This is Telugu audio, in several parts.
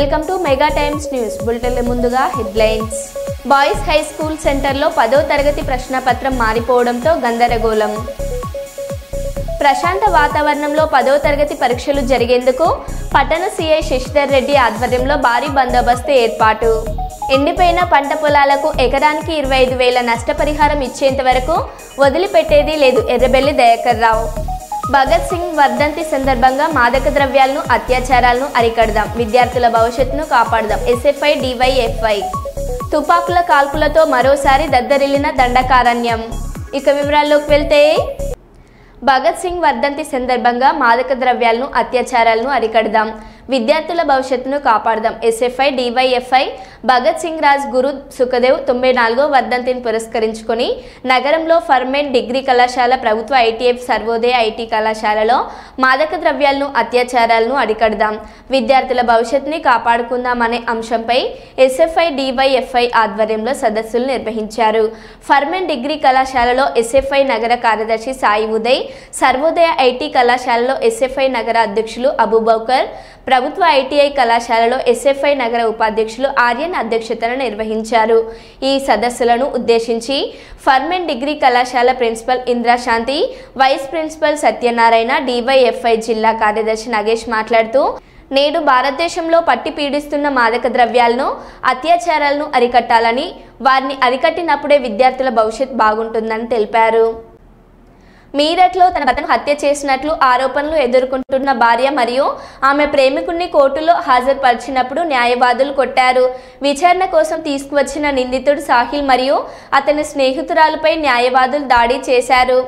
Welcome to mega times news bulletin ముందుగా హెడ్లైన్స్. బాయ్స్ హై స్కూల్ సెంటర్లో 10వ తరగతి ప్రశ్నపత్రం మారిపోవడంతో గందరగోళం. ప్రశాంత వాతావరణంలో 10వ తరగతి పరీక్షలు జరిగేందుకు పట్టణ సీఐ శశిధర్ రెడ్డి ఆధ్వర్యంలో భారీ బందోబస్తు ఏర్పాటు. ఎండిపోయిన పంట పొలాలకు ఎకరానికి 25,000 నష్టపరిహారం ఇచ్చేంత వరకు వదిలిపెట్టేది లేదు ఎర్రబెల్లి దయాకర్ రావు. భగత్ సింగ్ వర్ధంతి సందర్భంగా మాదక ద్రవ్యాలను అత్యాచారాలను అరికడదాం, విద్యార్థుల భవిష్యత్తును కాపాడదాం ఎస్ఎఫ్ఐ డివైఎఫ్ఐ. తుపాకుల కాల్పులతో మరోసారి దద్దరిల్లిన దండకారణ్యం. ఇక వివరాల్లోకి వెళ్తే, భగత్ సింగ్ వర్ధంతి సందర్భంగా మాదక ద్రవ్యాలను అత్యాచారాలను అరికడదాం, విద్యార్థుల భవిష్యత్తును కాపాడదాం ఎస్ఎఫ్ఐ డివైఎఫ్ఐ భగత్ సింగ్ రాజ్ గురు సుఖదేవ్ 94వ వర్ధంతిని పురస్కరించుకొని నగరంలో ఫర్మెంట్ డిగ్రీ కళాశాల, ప్రభుత్వ ఐటీఎఫ్, సర్వోదయ ఐటీ కళాశాలలో మాదక ద్రవ్యాలను అత్యాచారాలను అరికడదాం, విద్యార్థుల భవిష్యత్తుని కాపాడుకుందాం అనే అంశంపై ఎస్ఎఫ్ఐ డివైఎఫ్ఐ ఆధ్వర్యంలో సదస్సులు నిర్వహించారు. ఫర్మెంట్ డిగ్రీ కళాశాలలో ఎస్ఎఫ్ఐ నగర కార్యదర్శి సాయి ఉదయ్, సర్వోదయ ఐటీ కళాశాలలో ఎస్ఎఫ్ఐ నగర అధ్యక్షులు అబూబకర్, ప్రభుత్వ ఐటీఐ కళాశాలలో ఎస్ఎఫ్ఐ నగర ఉపాధ్యక్షులు ఆర్యన్ అధ్యక్షతన నిర్వహించారు. ఈ సదస్సులను ఉద్దేశించి ఫర్మెంట్ డిగ్రీ కళాశాల principal Indrashanti, vice principal Satyanarayana, DYFI జిల్లా కార్యదర్శి నగేష్ మాట్లాడుతూ, నేడు భారతదేశంలో పట్టి పీడిస్తున్న మాదక ద్రవ్యాలను, అత్యాచారాలను అరికట్టాలని, వారిని అరికట్టినప్పుడే విద్యార్థుల భవిష్యత్ బాగుంటుందని తెలిపారు. మీరట్లో తన భర్తను హత్య చేసినట్లు ఆరోపణలు ఎదుర్కొంటున్న భార్య మరియు ఆమె ప్రేమికుడిని కోర్టులో హాజరుపరిచినప్పుడు న్యాయవాదులు కొట్టారు. విచారణ కోసం తీసుకువచ్చిన నిందితుడు సాహిల్ మరియు అతని స్నేహితురాలపై న్యాయవాదులు దాడి చేశారు.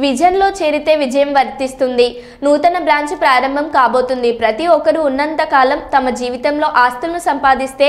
విజన్లో చేరితే విజయం వర్తిస్తుంది. నూతన బ్రాంచ్ ప్రారంభం కాబోతుంది. ప్రతి ఒక్కరూ ఉన్నంత కాలం తమ జీవితంలో ఆస్తులను సంపాదిస్తే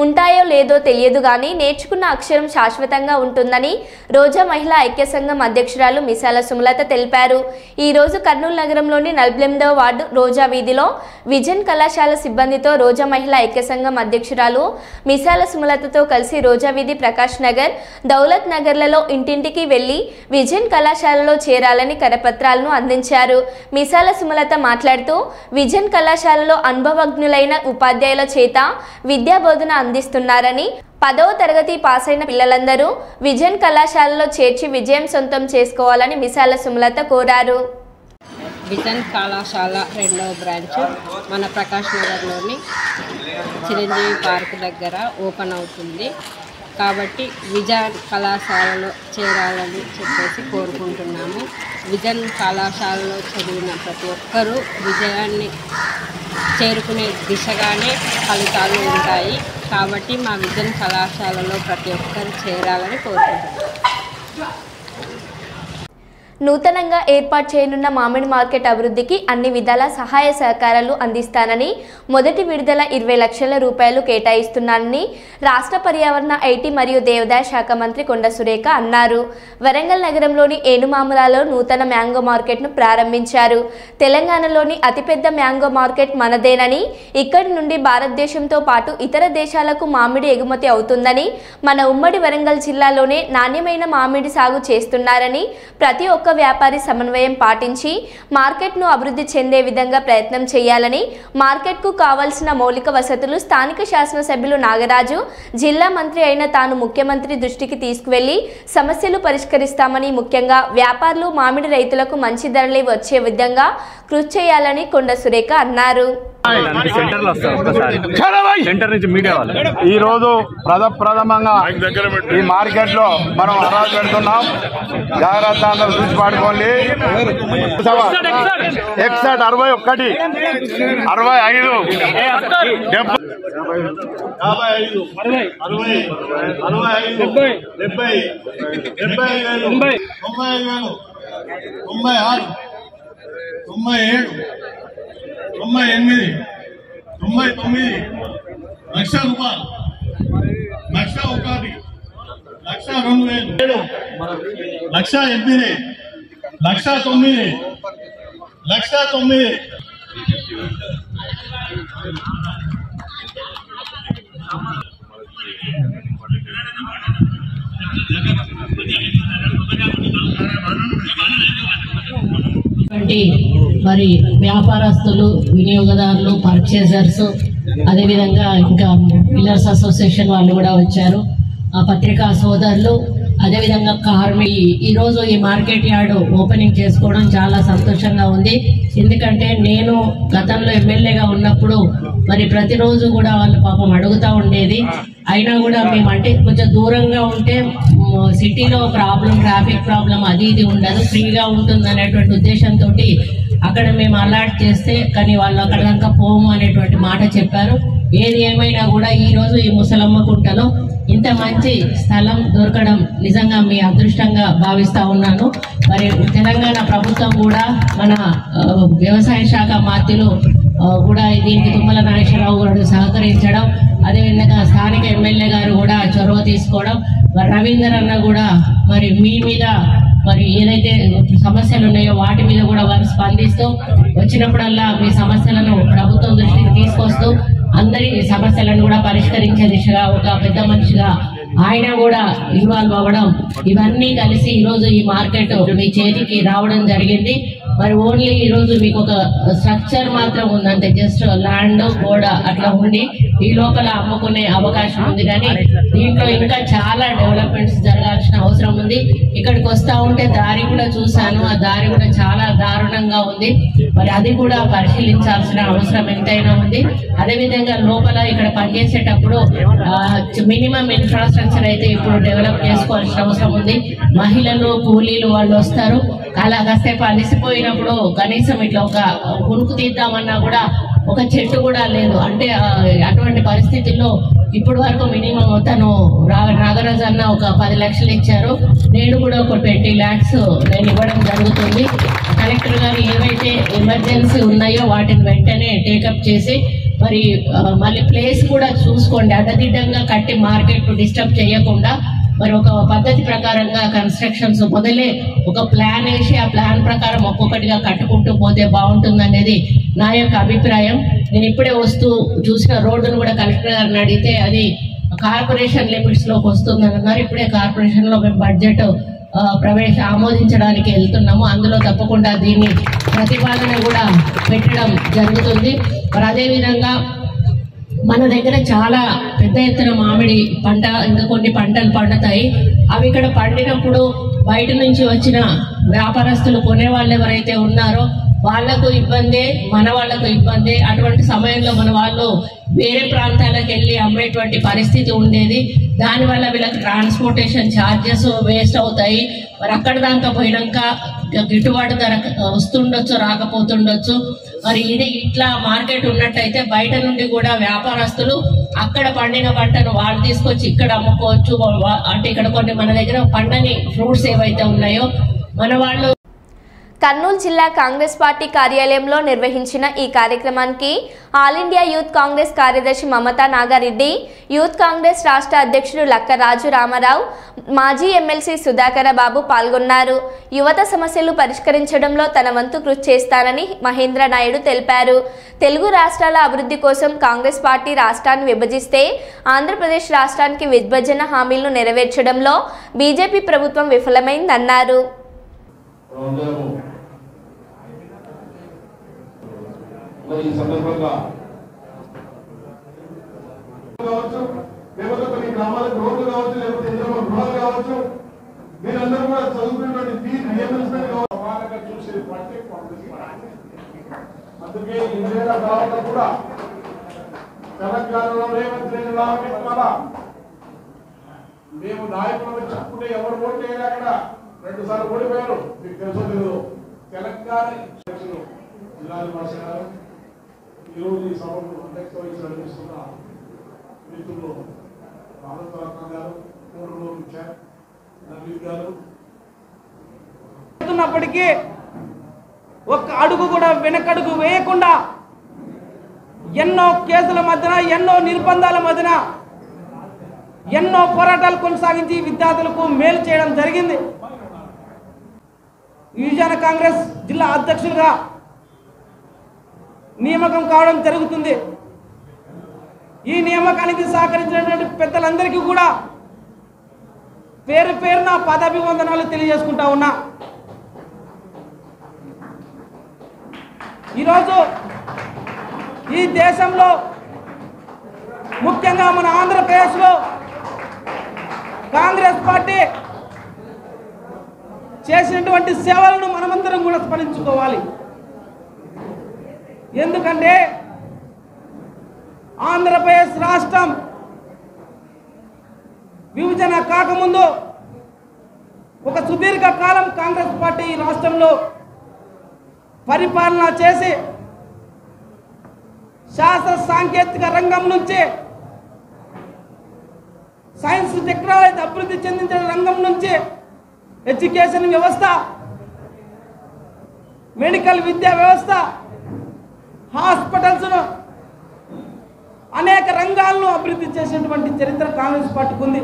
ఉంటాయో లేదో తెలియదు కానీ నేర్చుకున్న అక్షరం శాశ్వతంగా ఉంటుందని రోజా మహిళా ఐక్య సంఘం అధ్యక్షురాలు మిసాల సుమలత తెలిపారు. ఈ రోజు కర్నూలు నగరంలోని 48వ వార్డు రోజా వీధిలో విజన్ కళాశాల సిబ్బందితో రోజా మహిళా ఐక్య సంఘం అధ్యక్షురాలు మిసాల సుమలతతో కలిసి రోజా వీధి, ప్రకాష్ నగర్, దౌలత్ నగర్లలో ఇంటింటికి వెళ్లి విజన్ కళాశాలలో చేరాలని కరపత్రాలను అందించారు. మిసాల సుమలత మాట్లాడుతూ, విజన్ కళాశాలలో అనుభవజ్ఞులైన ఉపాధ్యాయుల చేత విద్యా బోధన అందిస్తున్నారని, 10వ తరగతి పాస్ అయిన పిల్లలందరూ విజన్ కళాశాలలో చేర్చి విజయం సొంతం చేసుకోవాలని మిసాల సుమలత కోరారు. విజన్ కళాశాల 2వ బ్రాంచ్ మన ప్రకాష్ నగర్లోని చిరంజీవి పార్క్ దగ్గర ఓపెన్ అవుతుంది. కాబట్టి విజన్ కళాశాలలో చేరాలని చెప్పేసి కోరుకుంటున్నాము. విజన్ కళాశాలలో చదివిన ప్రతి ఒక్కరూ విజయాన్ని చేరుకునే దిశగానే ఫలితాలు ఉంటాయి. కాబట్టి మా విజన్ కళాశాలలో ప్రతి ఒక్కరు చేరాలని కోరుకుంటున్నాము. నూతనంగా ఏర్పాటు చేయనున్న మామిడి మార్కెట్ అభివృద్ధికి అన్ని విధాల సహాయ సహకారాలు అందిస్తానని, మొదటి విడుదల 20 లక్షల రూపాయలు కేటాయిస్తున్నానని రాష్ట్ర పర్యావరణ, ఐటీ మరియు దేవాదాయ శాఖ మంత్రి కొండ సురేఖ అన్నారు. వరంగల్ నగరంలోని ఏనుమాములలో నూతన మ్యాంగో మార్కెట్ను ప్రారంభించారు. తెలంగాణలోని అతిపెద్ద మ్యాంగో మార్కెట్ మనదేనని, ఇక్కడి నుండి భారతదేశంతో పాటు ఇతర దేశాలకు మామిడి ఎగుమతి అవుతుందని, మన ఉమ్మడి వరంగల్ జిల్లాలోనే నాణ్యమైన మామిడి సాగు చేస్తున్నారని, ప్రతి ఒక్క వ్యాపారి సమన్వయం పాటించి మార్కెట్ను అభివృద్ధి చెందే విధంగా ప్రయత్నం చేయాలని, మార్కెట్కు కావాల్సిన మౌలిక వసతులు స్థానిక శాసనసభ్యులు నాగరాజు జిల్లా మంత్రి అయిన తాను ముఖ్యమంత్రి దృష్టికి తీసుకువెళ్లి సమస్యలు పరిష్కరిస్తామని, ముఖ్యంగా వ్యాపారులు, మామిడి రైతులకు మంచి ధరలు వచ్చే విధంగా కృషి చేయాలని కొండ సురేఖ అన్నారు. ఈ రోజు ప్రథమంగా ఈ మార్కెట్ లో మనం అరాజు పెడుతున్నాం. జాగ్రత్త అందరూ చూసి పాడుకోండి. 61, 61, 65, 99, లక్ష రూపాయలు, 1,01, 1,02,000, 1,08, 1,09, 1,09. మరి వ్యాపారస్తులు, వినియోగదారులు, పర్చేజర్స్, అదేవిధంగా ఇంకా మిల్లర్స్ అసోసియేషన్ వాళ్ళు కూడా వచ్చారు. ఆ పత్రికా సోదరులు, అదేవిధంగా ఈరోజు ఈ మార్కెట్ యార్డ్ ఓపెనింగ్ చేసుకోవడం చాలా సంతోషంగా ఉంది. ఎందుకంటే నేను గతంలో ఎమ్మెల్యేగా ఉన్నప్పుడు మరి ప్రతిరోజు కూడా వాళ్ళు పాపం అడుగుతూ ఉండేది. అయినా కూడా మేము అంటే కొంచెం దూరంగా ఉంటే సిటీలో ట్రాఫిక్ ప్రాబ్లం అది ఇది ఉండదు, ఫ్రీగా ఉంటుంది అనేటువంటి ఉద్దేశంతో అక్కడ మేము అలాట్ చేస్తే కానీ వాళ్ళు అక్కడ దాకా పోము అనేటువంటి మాట చెప్పారు. ఏది ఏమైనా కూడా ఈరోజు ఈ ముసలమ్మ కుంటలో ఇంత మంచి స్థలం దొరకడం నిజంగా మీ అదృష్టంగా భావిస్తా ఉన్నాను. మరి తెలంగాణ ప్రభుత్వం కూడా మన వ్యవసాయ శాఖ మంత్రులు కూడా దీనికి తుమ్మల నాగేశ్వరరావు గారు సహకరించడం, అదేవిధంగా స్థానిక ఎమ్మెల్యే గారు కూడా చొరవ తీసుకోవడం, మరి రవీందర్ అన్న కూడా మరి మీ మీద మరి ఏదైతే సమస్యలు ఉన్నాయో వాటి మీద కూడా వారు స్పందిస్తూ వచ్చినప్పుడల్లా మీ సమస్యలను ప్రభుత్వం దృష్టికి తీసుకొస్తూ అందరి సమస్యలను కూడా పరిష్కరించే దిశగా ఒక పెద్ద మనిషిగా ఆయన కూడా ఇన్వాల్వ్ అవ్వడం, ఇవన్నీ కలిసి ఈరోజు ఈ మార్కెట్ మీ చేతికి రావడం జరిగింది. మరి ఓన్లీ ఈరోజు మీకు ఒక స్ట్రక్చర్ మాత్రం ఉందంటే జస్ట్ ల్యాండ్ గోడ అట్లా ఉండి ఈ లోపల అమ్ముకునే అవకాశం ఉంది. కానీ దీంట్లో ఇంకా చాలా డెవలప్మెంట్స్ జరగాల్సిన అవసరం ఉంది. ఇక్కడికి వస్తా ఉంటే దారి కూడా చూశాను, ఆ దారి కూడా చాలా దారుణంగా ఉంది. మరి అది కూడా పరిశీలించాల్సిన అవసరం ఎంతైనా ఉంది. అదేవిధంగా లోపల ఇక్కడ పనిచేసేటప్పుడు మినిమం ఇన్ఫ్రాస్ట్రక్చర్ అయితే ఇప్పుడు డెవలప్ చేసుకోవాల్సిన అవసరం ఉంది. మహిళలు, కూలీలు వాళ్ళు వస్తారు, అలా కాసేపు అలసిపోయినప్పుడు కనీసం ఇట్లా ఒక కునుకు తీద్దామన్నా కూడా ఒక చెట్టు కూడా లేదు. అంటే అటువంటి పరిస్థితుల్లో ఇప్పటి వరకు మినిమం తను నాగరాజు అన్న ఒక 10 లక్షలు ఇచ్చారు, నేను కూడా ఒక 20 lakhs నేను ఇవ్వడం జరుగుతుంది. కలెక్టర్ గారు ఏవైతే ఎమర్జెన్సీ ఉన్నాయో వాటిని వెంటనే టేకప్ చేసి మరి మళ్ళీ ప్లేస్ కూడా చూసుకోండి, అడ్డదిడ్డంగా కట్టి మార్కెట్ డిస్టర్బ్ చేయకుండా మరి ఒక పద్ధతి ప్రకారంగా కన్స్ట్రక్షన్స్ మొదలే ఒక ప్లాన్ వేసి ఆ ప్లాన్ ప్రకారం ఒక్కొక్కటిగా కట్టుకుంటూ పోతే బాగుంటుంది అనేది నా యొక్క అభిప్రాయం. నేను ఇప్పుడే వస్తూ చూసిన రోడ్డును కూడా కలెక్టర్ గారిని అడిగితే అది కార్పొరేషన్ లిమిట్స్ లోకి వస్తుందని అన్నారు. ఇప్పుడే కార్పొరేషన్ లో మేము బడ్జెట్ ఆమోదించడానికి వెళ్తున్నాము. అందులో తప్పకుండా దీన్ని ప్రతిపాదన కూడా పెట్టడం జరుగుతుంది. మరి అదేవిధంగా మన దగ్గర చాలా పెద్ద ఎత్తున మామిడి పంట, ఇంకా కొన్ని పంటలు పండుతాయి. అవి ఇక్కడ పండినప్పుడు బయట నుంచి వచ్చిన వ్యాపారస్తులు కొనే వాళ్ళు ఎవరైతే ఉన్నారో వాళ్లకు ఇబ్బందే, మన వాళ్లకు ఇబ్బందే. అటువంటి సమయంలో మన వాళ్ళు వేరే ప్రాంతాలకు వెళ్ళి అమ్మేటువంటి పరిస్థితి ఉండేది. దానివల్ల వీళ్ళకి ట్రాన్స్పోర్టేషన్ ఛార్జెస్ వేస్ట్ అవుతాయి. మరి అక్కడ దాకా పోయినాక గిట్టుబాటు ధర వస్తుండొచ్చు, రాకపోతుండొచ్చు. మరి ఇది ఇట్లా మార్కెట్ ఉన్నట్టయితే బయట నుండి కూడా వ్యాపారస్తులు అక్కడ పండిన పంటను వాళ్ళు తీసుకొచ్చి ఇక్కడ అమ్ముకోవచ్చు. అంటే ఇక్కడ కొన్ని మన దగ్గర పండని ఫ్రూట్స్ ఏవైతే ఉన్నాయో మన వాళ్ళు. కర్నూలు జిల్లా కాంగ్రెస్ పార్టీ కార్యాలయంలో నిర్వహించిన ఈ కార్యక్రమానికి ఆల్ ఇండియా యూత్ కాంగ్రెస్ కార్యదర్శి మమతా నాగారెడ్డి, యూత్ కాంగ్రెస్ రాష్ట్ర అధ్యక్షుడు లక్కరాజు రామారావు, మాజీ ఎమ్మెల్సీ సుధాకర బాబు పాల్గొన్నారు. యువత సమస్యలు పరిష్కరించడంలో తన వంతు కృషి చేస్తానని మహేంద్ర నాయుడు తెలిపారు. తెలుగు రాష్ట్రాల అభివృద్ధి కోసం కాంగ్రెస్ పార్టీ రాష్ట్రాన్ని విభజిస్తే ఆంధ్రప్రదేశ్ రాష్ట్రానికి విభజన హామీలను నెరవేర్చడంలో బీజేపీ ప్రభుత్వం విఫలమైందన్నారు. మరి ఈ సందర్భంగా కావచ్చు, లేకపోతే కొన్ని గ్రామాలకు రోడ్లు కావచ్చు, లేకపోతే ఇంద్రమ్మ గృహాలు కావచ్చు, మీరందరూ కూడా చదువుకున్నటువంటి ఫీజు రియంబర్స్మెంట్ కావాలి చూసే పార్టీ కాంగ్రెస్ పార్టీ. అందుకే ఇందిరా కావాలో కూడా తెలంగాణలో రేవంత్ రెడ్డి రావడం మేము నాయకులను చెప్పుకుంటే ఎవరు ఓటు వేయాలి, అక్కడ 2 సార్లు ఓడిపోయారు. మీకు తెలుసో తెలియదు. తెలంగాణ జిల్లాల భాష ఈరోజు ఈ సభకు అధ్యక్షత వహించి నడిపిస్తున్న మిత్రులు రామరత్న గారు, పూర్వలో నవీన్ గారు, ప్పటికీ ఒక్క అడుగు కూడా వెనకడుగు వేయకుండా ఎన్నో కేసుల మధ్యన, ఎన్నో నిర్బంధాల మధ్యన ఎన్నో పోరాటాలు కొనసాగించి విద్యార్థులకు మేలు చేయడం జరిగింది. యువజన కాంగ్రెస్ జిల్లా అధ్యక్షులుగా నియామకం కావడం జరుగుతుంది. ఈ నియామకానికి సహకరించినటువంటి పెద్దలందరికీ కూడా పేరు పేరున పదాభివందనాలు తెలియజేసుకుంటా ఉన్నా. ఈరోజు ఈ దేశంలో ముఖ్యంగా మన ఆంధ్రప్రదేశ్లో కాంగ్రెస్ పార్టీ చేసినటువంటి సేవలను మనమందరం కూడా స్మరించుకోవాలి. ఎందుకంటే ఆంధ్రప్రదేశ్ రాష్ట్రం విభజన కాకముందు ఒక సుదీర్ఘ కాలం కాంగ్రెస్ పార్టీ రాష్ట్రంలో పరిపాలన చేసి శాస్త్ర సాంకేతిక రంగం నుంచి సైన్స్ టెక్నాలజీ అభివృద్ధి చెందించిన రంగం నుంచి ఎడ్యుకేషన్ వ్యవస్థ, మెడికల్ విద్యా వ్యవస్థ, హాస్పిటల్స్ను అనేక రంగాలను అభివృద్ధి చేసినటువంటి చరిత్ర కాంగ్రెస్ పార్టీకి ఉంది.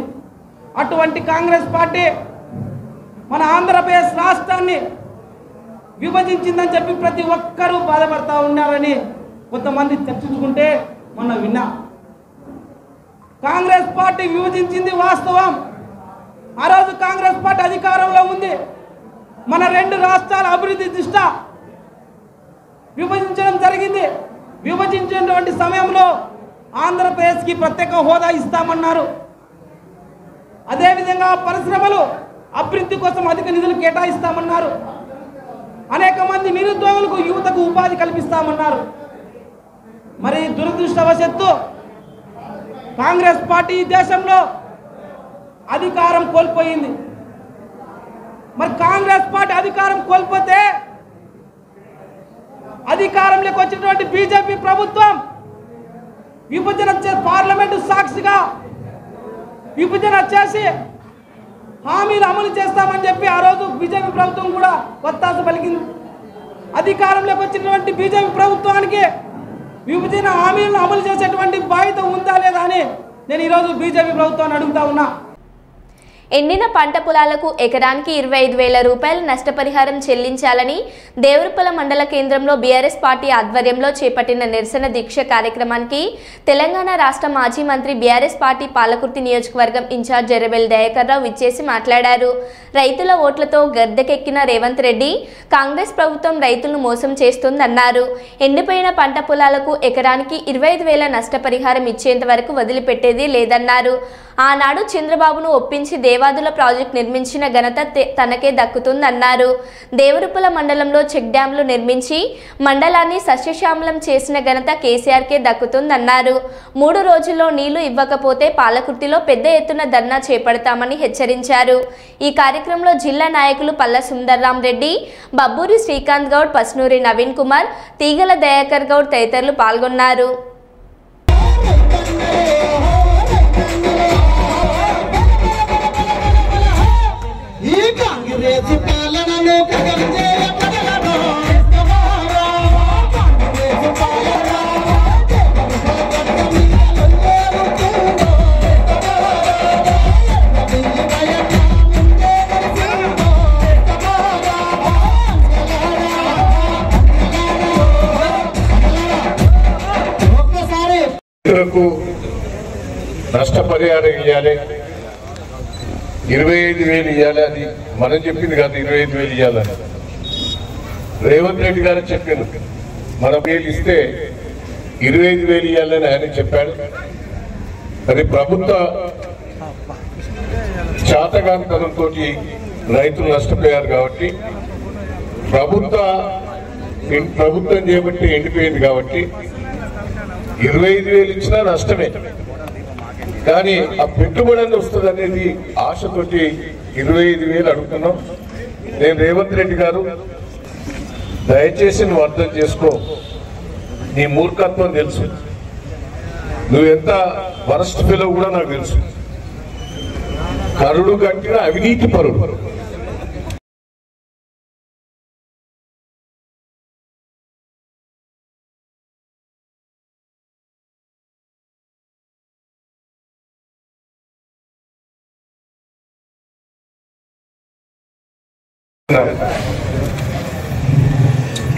అటువంటి కాంగ్రెస్ పార్టీ మన ఆంధ్రప్రదేశ్ రాష్ట్రాన్ని విభజించిందని చెప్పి ప్రతి ఒక్కరూ బాధపడతా ఉన్నారని కొంతమంది చర్చించుకుంటే మొన్న విన్నా. కాంగ్రెస్ పార్టీ విభజించింది వాస్తవం. ఆ రోజు కాంగ్రెస్ పార్టీ అధికారంలో ఉంది. మన 2 రాష్ట్రాల అభివృద్ధి దృష్ట్యా విభజించడం జరిగింది. విభజించినటువంటి సమయంలో ఆంధ్రప్రదేశ్కి ప్రత్యేక హోదా ఇస్తామన్నారు. అదేవిధంగా పరిశ్రమలు అభివృద్ధి కోసం అధిక నిధులు కేటాయిస్తామన్నారు. అనేక మంది నిరుద్యోగులకు, యువతకు ఉపాధి కల్పిస్తామన్నారు. మరి దురదృష్టవశాత్తు కాంగ్రెస్ పార్టీ ఈ దేశంలో అధికారం కోల్పోయింది. మరి కాంగ్రెస్ పార్టీ అధికారం కోల్పోతే అధికారంలోకి వచ్చినటువంటి బీజేపీ ప్రభుత్వం విభజన పార్లమెంటు సాక్షిగా విభజన చేసి హామీలు అమలు చేస్తామని చెప్పి ఆ రోజు బీజేపీ ప్రభుత్వం కూడా వత్తాసు పలికింది. అధికారంలోకి వచ్చినటువంటి బీజేపీ ప్రభుత్వానికి విభజన హామీలను అమలు చేసేటువంటి బాధ్యత ఉందా లేదా అని నేను ఈరోజు బీజేపీ ప్రభుత్వాన్ని అడుగుతా ఉన్నా. ఎండిన పంట పొలాలకు ఎకరానికి 25,000 రూపాయల నష్టపరిహారం చెల్లించాలని దేవరపల్లి మండల కేంద్రంలో బీఆర్ఎస్ పార్టీ ఆధ్వర్యంలో చేపట్టిన నిరసన దీక్ష కార్యక్రమానికి తెలంగాణ రాష్ట్ర మాజీ మంత్రి బీఆర్ఎస్ పార్టీ పాలకుర్తి నియోజకవర్గం ఇన్ఛార్జ్ జెరబెల్ దయాకర్ రావు విచ్చేసి మాట్లాడారు. రైతుల ఓట్లతో గద్దెకెక్కిన రేవంత్ రెడ్డి కాంగ్రెస్ ప్రభుత్వం రైతులను మోసం చేస్తోందన్నారు. ఎండిపోయిన పంట పొలాలకు ఎకరానికి 25,000 నష్టపరిహారం ఇచ్చేంత వరకు వదిలిపెట్టేది లేదన్నారు. ఆనాడు చంద్రబాబును ఒప్పించి దేవాదుల ప్రాజెక్టు నిర్మించిన ఘనత తనకే దక్కుతుందన్నారు. దేవరుపల మండలంలో చెక్ డ్యాంలు నిర్మించి మండలాన్ని సస్యశ్యామలం చేసిన ఘనత కేసీఆర్కే దక్కుతుందన్నారు. 3 రోజుల్లో నీళ్లు ఇవ్వకపోతే పాలకుర్తిలో పెద్ద ఎత్తున ధర్నా చేపడతామని హెచ్చరించారు. ఈ కార్యక్రమంలో జిల్లా నాయకులు పల్ల సుందర్రాం రెడ్డి, బబ్బూరి శ్రీకాంత్ గౌడ్, పస్నూరి నవీన్ కుమార్, తీగల దయాకర్ గౌడ్ తదితరులు పాల్గొన్నారు. నష్టపరిహారం ఇవ్వాలి, 25,000 ఇవ్వాలి. అది మనం చెప్పింది కాదు, 25,000 ఇవ్వాలని రేవంత్ రెడ్డి గారు చెప్పింది. మనం 1,000 ఇస్తే 25,000 ఇవ్వాలని ఆయన చెప్పాడు. అది ప్రభుత్వ చాతగాంతనంతో రైతులు నష్టపోయారు కాబట్టి ప్రభుత్వం చేపట్టి ఎండిపోయింది కాబట్టి 25,000 ఇచ్చినా నష్టమే. కానీ ఆ పెట్టుబడి వస్తుంది అనేది ఆశతోటి 25,000 అడుగుతున్నాం. నేను రేవంత్ రెడ్డి గారు, దయచేసి నువ్వు అర్థం చేసుకో, నీ మూర్ఖత్వం తెలుసు, నువ్వు ఎంత వరస్ట్ ఫెలో కూడా నాకు తెలుసు. కరుడు కట్టిన అవినీతి పరుడు.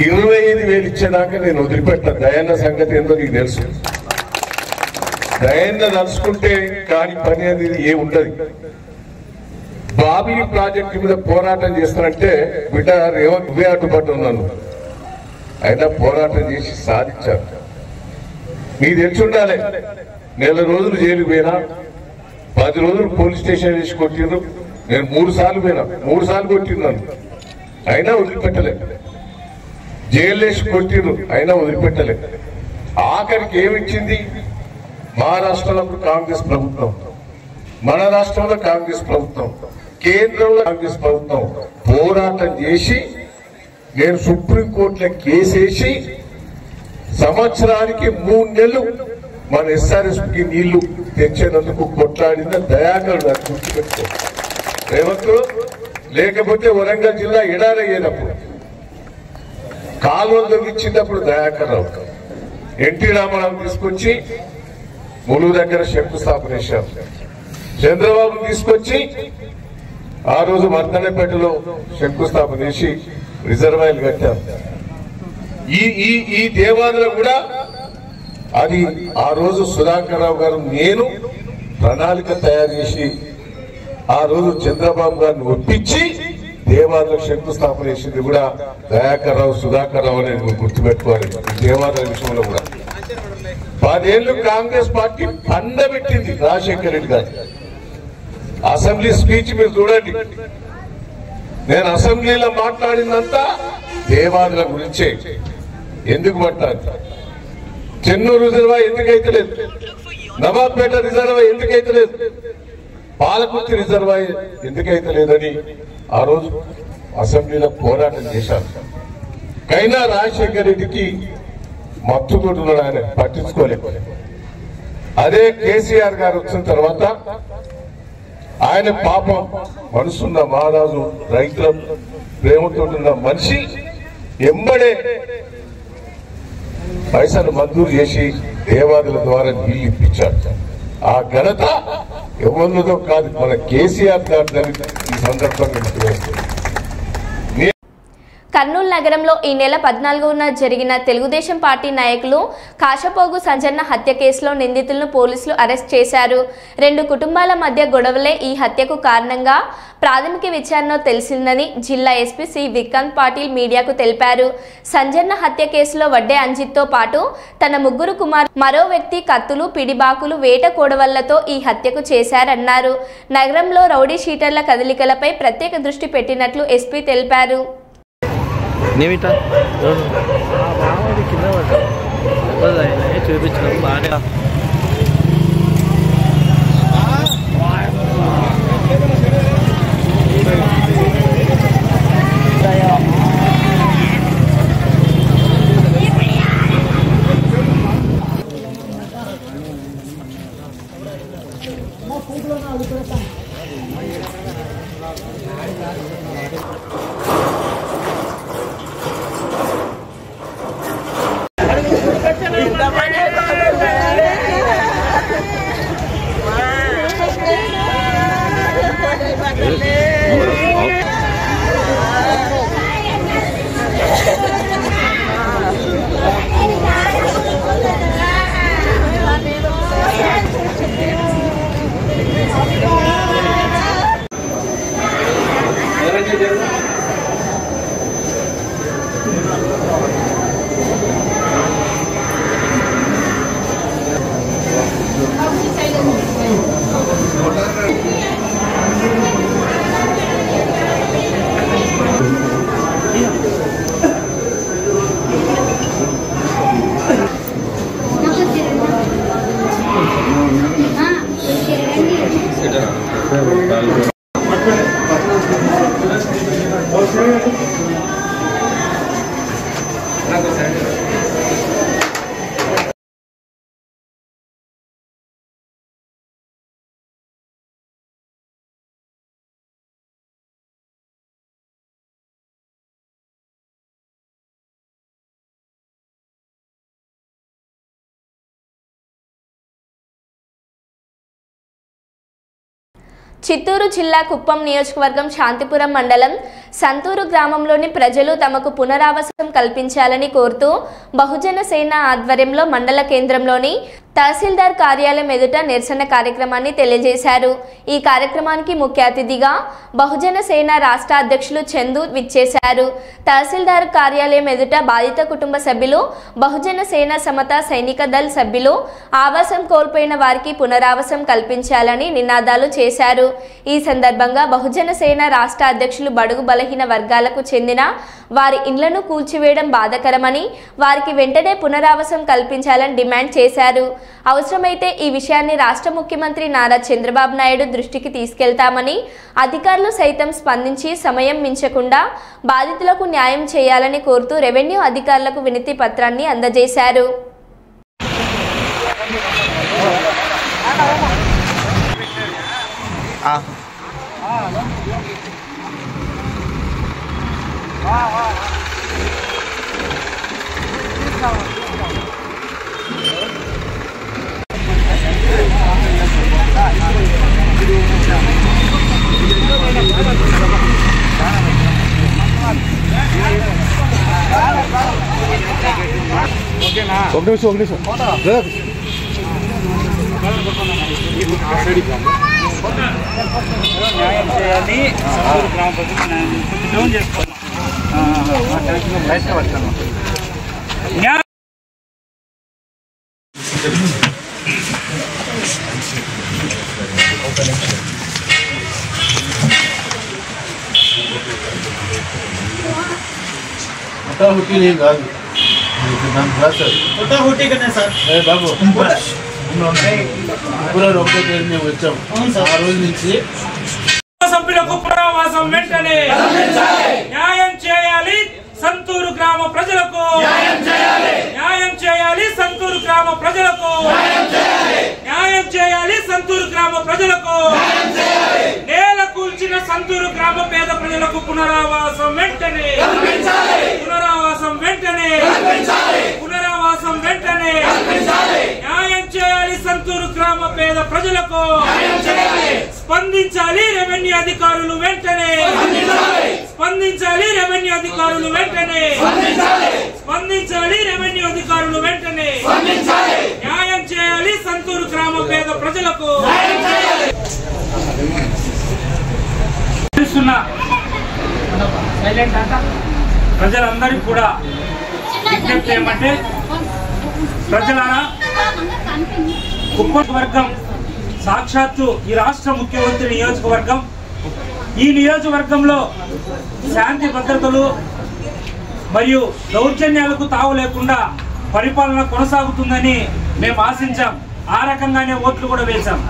$25,000 ఇచ్చేదాకా నేను వదిలిపెట్టాను. దయాన్న సంగతి ఏందో నీకు తెలుసు. దయాన్న తలుచుకుంటే కాని పని అనేది ఏ ఉండదు. బాబీ ప్రాజెక్టు మీద పోరాటం చేస్తానంటే బిడ్డ రేవంత్ నువ్వే అడ్డుపట్టు ఉన్నాను, అయినా పోరాటం చేసి సాధించారు. నీకు తెలిసి ఉండాలి, 4 రోజులు జైలుకు పోయినా, 10 రోజులు పోలీస్ స్టేషన్ వేసి కొట్టిండ్రు. నేను 3 సార్లు పోయినా, 3 సార్లు కొట్టిన్నాను, అయినా వదిలిపెట్టలేదు. జైలు వేసి కొట్టిండ్రు, అయినా వదిలిపెట్టలేదు. ఆఖరికి ఏమిచ్చింది? మహారాష్ట్రలో కాంగ్రెస్ ప్రభుత్వం, మన రాష్ట్రంలో కాంగ్రెస్ ప్రభుత్వం, కేంద్రంలో కాంగ్రెస్ ప్రభుత్వం పోరాటం చేసి నేను సుప్రీంకోర్టులో కేసేసి సంవత్సరానికి 3 నెలలు మన ఎస్ఆర్ఎస్కి నీళ్లు తెచ్చేందుకు కొట్లాడిన దయాకర్ గారు గుర్తుపెట్టుకో. రేవంత్ లేకపోతే వరంగల్ జిల్లా ఎడారయ్యేటప్పుడు, కాలువలు తగ్గించేటప్పుడు దయాకర్ రావు, ఎన్టీ రామారావు తీసుకొచ్చి ములుగు దగ్గర శంకుస్థాపన చేశారు. చంద్రబాబు తీసుకొచ్చి ఆ రోజు మర్దనపేటలో శంకుస్థాపన చేసి రిజర్వాయర్లు కట్టారు. ఈ దేవాలయం కూడా అది ఆ రోజు సుధాకర్ రావు గారు నేను ప్రణాళిక తయారు చేసి ఆ రోజు చంద్రబాబు గారిని ఒప్పించి దేవాలయం శంకుస్థాపన చేసింది కూడా దయాకర్ రావు, సుధాకర్ రావు అనేది గుర్తుపెట్టుకోవాలి. దేవాలయం విషయంలో కూడా 10 ఏళ్లు కాంగ్రెస్ పార్టీ పండబెట్టింది రాజశేఖర రెడ్డి గారు. అసెంబ్లీ స్పీచ్ మీరు చూడండి, నేను అసెంబ్లీలో మాట్లాడిందంతా దేవాలయం గురించే. ఎందుకు మాట్లాడు? చెన్నూరు రిజర్వాయర్ ఎందుకైతే లేదు, నవాబ్పేట రిజర్వాయర్ ఎందుకైతే లేదు, పాలకుర్తి రిజర్వాయర్ ఎందుకైతే లేదని ఆ రోజు అసెంబ్లీలో పోరాటం చేశారు. కైనా రాజశేఖర రెడ్డికి మత్తుతోటి ఉన్నాడు, ఆయన పట్టించుకోలేదు. అదే కేసీఆర్ గారు వచ్చిన తర్వాత ఆయన పాపం మనసున్న మహారాజు, రైతుల ప్రేమతో ఉన్న మనిషి ఎంబడే పైసలు మంజూరు చేసి దేవాదుల ద్వారా నీళ్లు ఇప్పించాడు. ఆ ఘనత ఎవరిదో కాదు, మన కేసీఆర్ గారి ఈ సందర్భంగా కర్నూలు నగరంలో ఈ నెల 14న జరిగిన తెలుగుదేశం పార్టీ నాయకులు కాశపోగు సంజన్న హత్య కేసులో నిందితులను పోలీసులు అరెస్ట్ చేశారు. 2 కుటుంబాల మధ్య గొడవలే ఈ హత్యకు కారణంగా ప్రాథమిక విచారణలో తెలిసిందని జిల్లా ఎస్పీ సి విక్రాంత్ పాటిల్ మీడియాకు తెలిపారు. సంజన్న హత్య కేసులో వడ్డే అంజిత్తో పాటు తన 3 కుమారులు మరో వ్యక్తి కత్తులు, పిడిబాకులు, వేట కోడవళ్లతో ఈ హత్యకు చేశారన్నారు. నగరంలో రౌడీ షీటర్ల కదలికలపై ప్రత్యేక దృష్టి పెట్టినట్లు ఎస్పీ తెలిపారు. చూపించడం బాగా చిత్తూరు జిల్లా కుప్పం నియోజకవర్గం శాంతిపురం మండలం సంతూరు గ్రామంలోని ప్రజలు తమకు పునరావాసం కల్పించాలని కోరుతూ బహుజన సేన ఆధ్వర్యంలో మండల కేంద్రంలోని తహసీల్దార్ కార్యాలయం ఎదుట నిరసన కార్యక్రమాన్ని తెలియజేశారు. ఈ కార్యక్రమానికి ముఖ్య అతిథిగా బహుజన సేన రాష్ట్ర అధ్యక్షులు చందు విచ్చేశారు. తహసీల్దార్ కార్యాలయం ఎదుట బాధిత కుటుంబ సభ్యులు, బహుజన సేన సమత సైనిక దళ్ సభ్యులు ఆవాసం కోల్పోయిన వారికి పునరావాసం కల్పించాలని నినాదాలు చేశారు. ఈ సందర్భంగా బహుజన సేన రాష్ట్ర అధ్యక్షులు బడుగు బలహీన వర్గాలకు చెందిన వారి ఇండ్లను కూల్చివేయడం బాధాకరమని, వారికి వెంటనే పునరావాసం కల్పించాలని డిమాండ్ చేశారు. అవసరమైతే ఈ విషయాన్ని రాష్ట్ర ముఖ్యమంత్రి నారా చంద్రబాబు నాయుడు దృష్టికి తీసుకెళ్తామని, అధికారులు సైతం స్పందించి సమయం మించకుండా బాధితులకు న్యాయం చేయాలని కోరుతూ రెవెన్యూ అధికారులకు వినతి పత్రాన్ని అందజేశారు. సభ్యులకు పునరావాసం వెంటనే న్యాయం చేయాలి. సంతూరు గ్రామ ప్రజలకు న్యాయం చేయాలి. సంతూరు గ్రామ ప్రజలకు న్యాయం చేయాలి. సంతూరు గ్రామ ప్రజలకు నేల కూల్చిన సంతూరు గ్రామ పేద ప్రజలకు పునరావాసం వెంటనే పునరావాసం వెంటనే పునరావాసం వెంటనే న్యాయం చేయాలి. సంతూరు గ్రామ పేద ప్రజలకు స్పందించాలి రెవెన్యూ అధికారులు వెంటనే స్పందించాలి రెవెన్యూ అధికారులు వెంటనే స్పందించాలి రెవెన్యూ అధికారులు వెంటనే న్యాయం చేయాలి సంతూరు గ్రామ పేద ప్రజలకు. ప్రజలందరికీ కూడా విజ్ఞప్తి ఏమంటే, ప్రజలారా, కుప్పం వర్గం సాక్షాత్తు ఈ రాష్ట్ర ముఖ్యమంత్రి నియోజకవర్గం. ఈ నియోజకవర్గంలో శాంతి భద్రతలు మరియు దౌర్జన్యాలకు తావు లేకుండా పరిపాలన కొనసాగుతుందని మేము ఆశించాం. ఆ రకంగానే ఓట్లు కూడా వేశాం.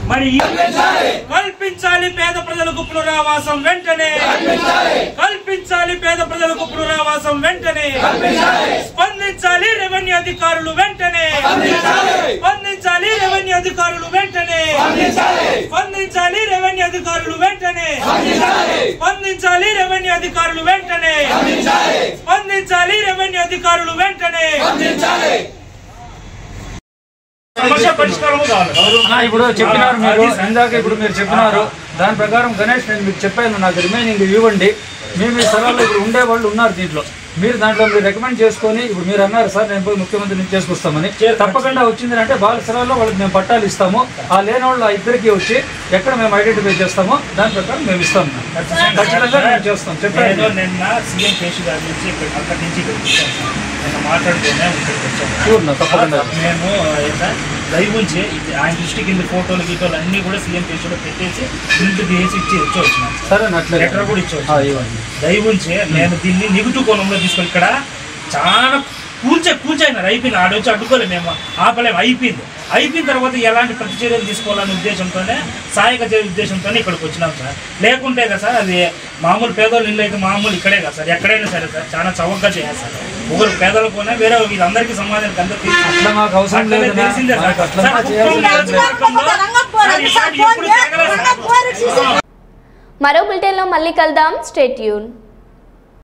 మరి కల్పించాలి పేద ప్రజలకు పునరావాసం వెంటనే కల్పించాలి పేద ప్రజలకు పునరావాసం వెంటనే స్పందించాలి రెవెన్యూ అధికారులు వెంటనే స్పందించాలి రెవెన్యూ అధికారులు వెంటనే స్పందించాలి రెవెన్యూ అధికారులు వెంటనే స్పందించాలి రెవెన్యూ అధికారులు వెంటనే స్పందించాలి రెవెన్యూ అధికారులు వెంటనే. ఇప్పుడు చెప్పినారు మీరు ఇందాక, ఇప్పుడు మీరు చెప్పినారు దాని ప్రకారం గణేష్ నేను మీకు చెప్పాను, నాకు రిమైనింగ్ ఇవ్వండి. మేము ఈ స్థలాల్లో ఇప్పుడు ఉండే వాళ్ళు ఉన్నారు దీంట్లో, మీరు దాంట్లో మీరు రికమెండ్ చేసుకొని, ఇప్పుడు మీరు అన్నారు సార్ నేను పోయి ముఖ్యమంత్రి నుంచి చేసుకొస్తామని, తప్పకుండా వచ్చింది అంటే వాళ్ళ స్థలాల్లో వాళ్ళకి మేము పట్టాలు ఇస్తాము. ఆ లేని వాళ్ళు ఇద్దరికి వచ్చి ఎక్కడ మేము ఐడెంటిఫై చేస్తామో దాని ప్రకారం మేము ఇస్తాము. ఖచ్చితంగా మేము చేస్తాం. చెప్పాను నిన్న సీఎం కేసు గారి నుంచి అక్కడి నుంచి మాట్లాడుతూనే తప్పకుండా మేము దయవుంచి ఆయన దృష్టి కింద ఫోటోలు గీటోలు అన్ని కూడా సీఎం కేసులో పెట్టేసి ఇంటి తీసి ఇచ్చి వచ్చినాం. సరే లెటర్ కూడా ఇచ్చి దయవుంచి నేను దీన్ని నెగిటివ్ కోణంలో తీసుకొని ఇక్కడ చాలా కూర్చైనారు. అయిపోయింది, ఆడొచ్చి అడ్డుకోలేదు, మేము ఆపలేము. అయిపోయిన తర్వాత ఎలాంటి ప్రతిచర్యలు తీసుకోవాలనే ఉద్దేశంతోనే, సహాయక ఉద్దేశంతోనే ఇక్కడికి వచ్చినాం సార్. లేకుంటే కదా సార్ అది మామూలు పేదోళ్ళు ఇల్లు అయితే మామూలు ఇక్కడే కదా సార్, ఎక్కడైనా సరే సార్ చాలా చౌకగా చేయాలి సార్. ఒకరు పేదలకునే వేరే వీళ్ళందరికీ సమాజానికి అందరూ తెలిసిందే మరో బులెటిన్లో మళ్ళీ కలుద్దాం. Stay tune.